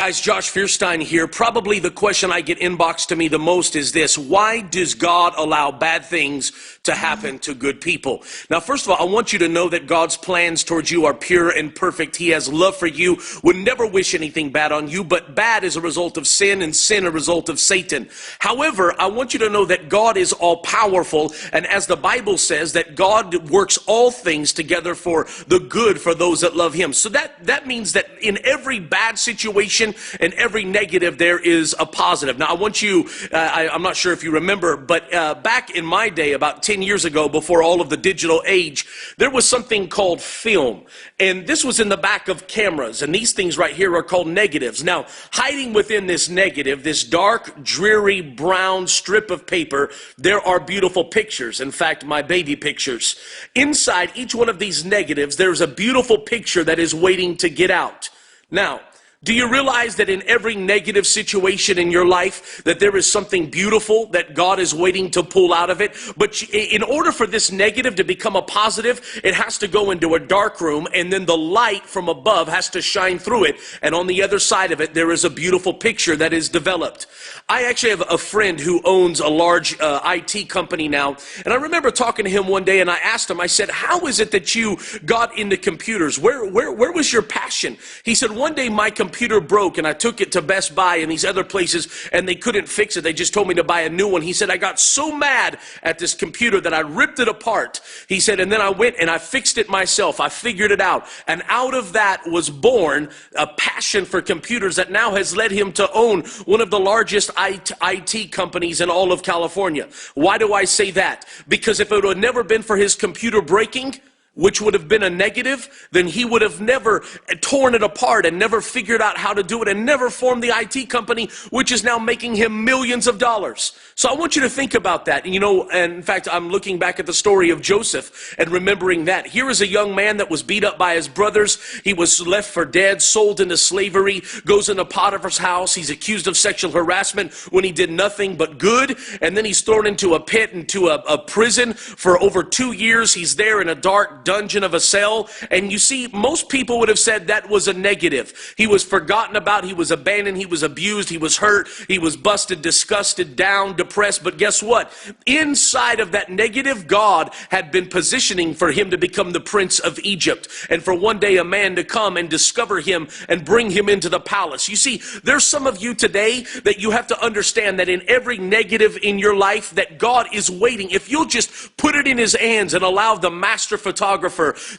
Guys, Josh Fierstein here. Probably the question I get inboxed to me the most is this: why does God allow bad things to happen to good people? Now, first of all, I want you to know that God's plans towards you are pure and perfect. He has love for you, would never wish anything bad on you, but bad is a result of sin, and sin a result of Satan. However, I want you to know that God is all powerful, and as the Bible says, that God works all things together for the good for those that love him. So that means that in every bad situation and every negative, there is a positive. Now, I want you, I'm not sure if you remember, but back in my day, about 10 years ago, before all of the digital age, there was something called film. And this was in the back of cameras. And these things right here are called negatives. Now, hiding within this negative, this dark, dreary, brown strip of paper, there are beautiful pictures. In fact, my baby pictures. Inside each one of these negatives, there's a beautiful picture that is waiting to get out. Now, do you realize that in every negative situation in your life that there is something beautiful that God is waiting to pull out of it? But in order for this negative to become a positive, it has to go into a dark room, and then the light from above has to shine through it. And on the other side of it, there is a beautiful picture that is developed. I actually have a friend who owns a large IT company now. And I remember talking to him one day, and I asked him, I said, how is it that you got into computers? Where was your passion? He said, one day my computer broke, and I took it to Best Buy and these other places, and they couldn't fix it. They just told me to buy a new one. He said, I got so mad at this computer that I ripped it apart. He said, and then I went and I fixed it myself. I figured it out. And out of that was born a passion for computers that now has led him to own one of the largest IT companies in all of California. Why do I say that? Because if it had never been for his computer breaking, which would have been a negative, then he would have never torn it apart and never figured out how to do it and never formed the IT company, which is now making him millions of dollars. So I want you to think about that. You know, and in fact, I'm looking back at the story of Joseph and remembering that. Here is a young man that was beat up by his brothers. He was left for dead, sold into slavery, goes into Potiphar's house. He's accused of sexual harassment when he did nothing but good. And then he's thrown into a pit, into a prison for over 2 years. He's there in a dark dungeon of a cell. And you see, most people would have said that was a negative. He was forgotten about, he was abandoned, he was abused, he was hurt, he was busted, disgusted, down, depressed. But guess what? Inside of that negative, God had been positioning for him to become the prince of Egypt, and for one day a man to come and discover him and bring him into the palace. You see, there's some of you today that you have to understand that in every negative in your life, that God is waiting. If you'll just put it in his hands and allow the master photographer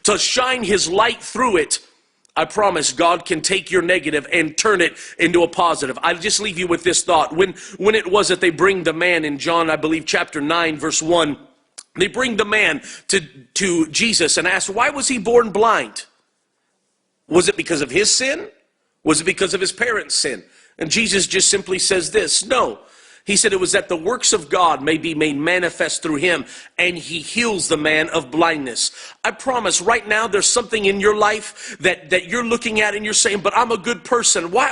to shine his light through it, I promise God can take your negative and turn it into a positive. I'll just leave you with this thought. When it was that they bring the man in John, I believe, chapter 9, verse 1, they bring the man to Jesus and ask, why was he born blind? Was it because of his sin? Was it because of his parents' sin? And Jesus just simply says this, no. He said it was that the works of God may be made manifest through him, and he heals the man of blindness. I promise right now there's something in your life that you're looking at and you're saying, but I'm a good person. Why?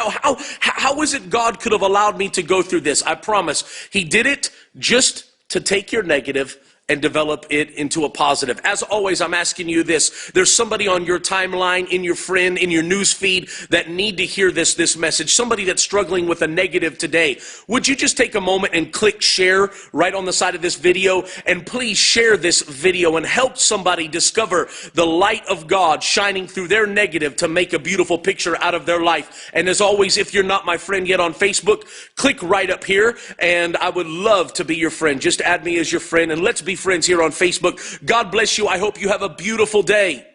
How is it God could have allowed me to go through this? I promise he did it just to take your negative and develop it into a positive. As always, I'm asking you this. There's somebody on your timeline, in your friend, in your news feed that need to hear this message. Somebody that's struggling with a negative today. Would you just take a moment and click share right on the side of this video? And please share this video and help somebody discover the light of God shining through their negative to make a beautiful picture out of their life. And as always, if you're not my friend yet on Facebook, click right up here, and I would love to be your friend. Just add me as your friend, and let's be friends here on Facebook. God bless you. I hope you have a beautiful day.